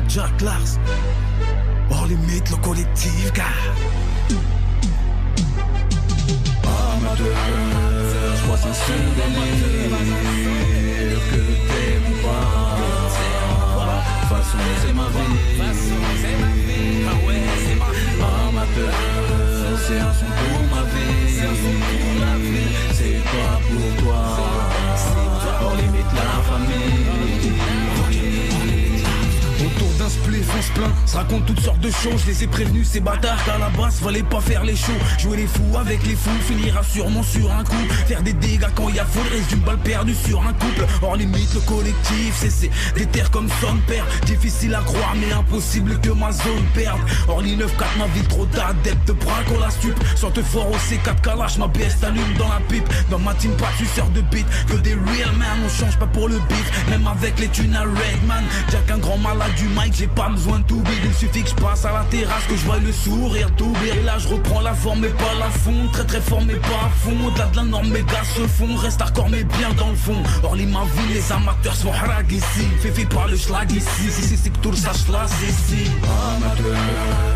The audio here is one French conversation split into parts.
Jack Lars. Hors limite, le collectif, gars. Amateur, je crois c'est un son délire que t'aimes ou pas. De toute façon c'est ma vie. Amateur, c'est un son pour ma vie. C'est pas pour toi. Hors limite la famille. Autour d'un spliff on se plaint, se raconte toutes sortes de choses. Je les ai prévenus ces bâtards qu'à la base fallait pas faire les shows. Jouer les fous avec les fous, finira sûrement sur un coup. Faire des dégâts quand y a faute, reste d'une balle perdue sur un couple. Hors limite le collectif, c'est des terres comme son père. Difficile à croire mais impossible que ma zone perde. Hors li 9-4 ma vie trop d'adeptes de braque on la stupe. Sorte fort au C4 Kalash, ma BS t'allume dans la pipe. Dans ma team pas de suceur de beat, que des real man. On change pas pour le beat, même avec les thunes à Redman. Jack un grand malade du mic, j'ai pas besoin de tout big. Il suffit que je passe à la terrasse, que je vois le sourire doubler. Et là je reprends la forme mais pas la fond. Très très fort mais pas à fond. Au-delà de la norme mes gars se font. Reste hardcore mais bien dans le fond. Hors ma vie les amateurs sont harag ici. Fait par le schlag ici. Si c'est que tout ça schlass ici. Amateur,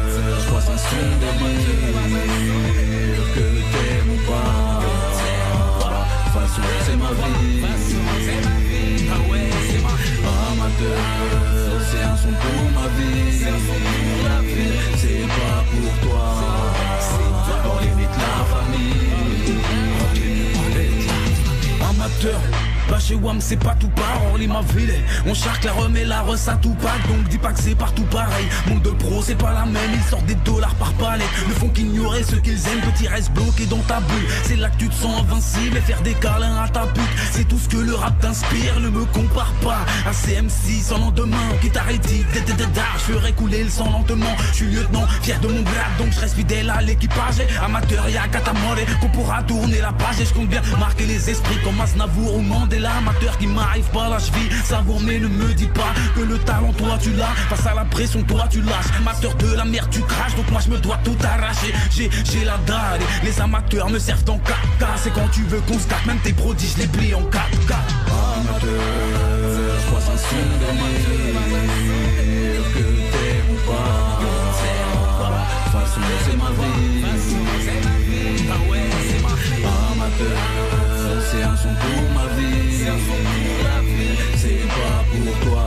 je crois c'est un son délire que t'aimes ou pas. De toute façon c'est ma vie. Amateur, c'est un son pour ma vie. C'est pas pour toi. Hors limite la famille. Amateur, bah chez WAM c'est pas tout part, hors ma ville. On charque la remet la ressa tout pack. Donc dis pas que c'est partout pareil. Monde de pro c'est pas la même, ils sortent des dollars par palette. Ne font qu'ignorer ce qu'ils aiment, petit reste bloqué dans ta bulle. C'est là que tu te sens invincible et faire des câlins à ta pute. C'est tout ce que le rap t'inspire, ne me compare pas à CM6 sans lendemain. Qui t'arrête dit, je ferai couler le sang lentement. Je suis lieutenant, fier de mon grade, donc je reste fidèle à l'équipage. Amateur, y'a Katamore, qu'on pourra tourner la page. Et je compte bien marquer les esprits comme Aznavour ou Mandela. Amateur qui m'arrive pas la cheville, savoure mais ne me dis pas que le talent toi tu l'as. Face à la pression toi tu lâches. Amateur de la merde tu craches, donc moi je me dois tout arracher. J'ai la dalle, les amateurs me servent dans 4K. C'est quand tu veux qu'on se tape, même tes prodiges les plie en 4K. Amateur, je crois c'est un son délire que t'aimes ou pas. De toute façon c'est ma vie. Amateur, c'est un son pour ma vie. C'est pas pour toi.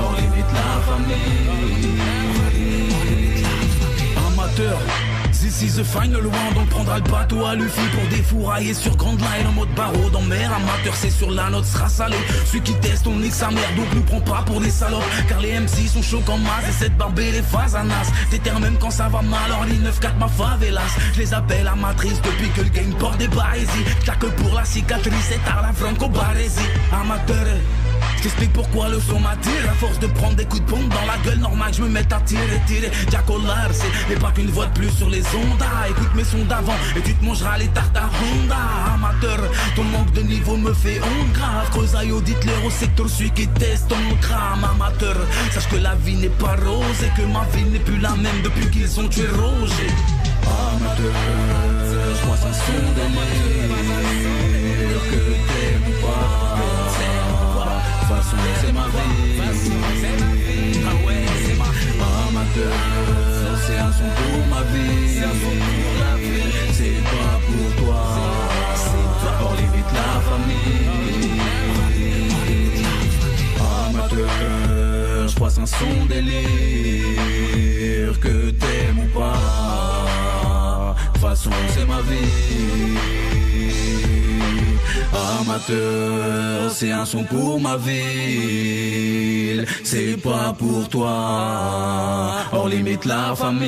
Hors limite la famille. Amateur, this is the final one. Donc prendra le bateau à Luffy pour défourailler sur Grand Line en mode barreau dans mer. Amateur c'est sur la note sera salé. Celui qui teste on nique sa mère, donc nous prends pas pour des salopes. Car les MC sont chauds comme masse et cette barbe et les phases à nas. T'éterres même quand ça va mal, hors les 9-4 ma favelas. Je les appelle amatrices depuis que le game porte des barésies. Claque pour la cicatrice et t'as la Franco Baresi. Amateur, je t'explique pourquoi le son m'attire. À force de prendre des coups de pompe dans la gueule, normal que je me mette à tirer. Jack Olar, c'est pas qu'une voix de plus sur les ondes. Écoute mes sons d'avant et tu te mangeras les tartes à Honda. Amateur, ton manque de niveau me fait honte grave. Creusaille audite-leur au secteur, celui qui teste ton crâne. Amateur, sache que la vie n'est pas rose et que ma vie n'est plus la même depuis qu'ils ont tué Roger. Amateur, je crois c'est un son délire que t'aimes ou pas. De toute façon c'est ma vie. Amateur, c'est un son pour ma vie. C'est pas pour toi. Hors limite la famille. Amateur, je crois c'est un son délire que t'aimes ou pas. De toute façon c'est ma vie. Amateur, c'est un son pour ma ville. C'est pas pour toi. Hors limite la famille.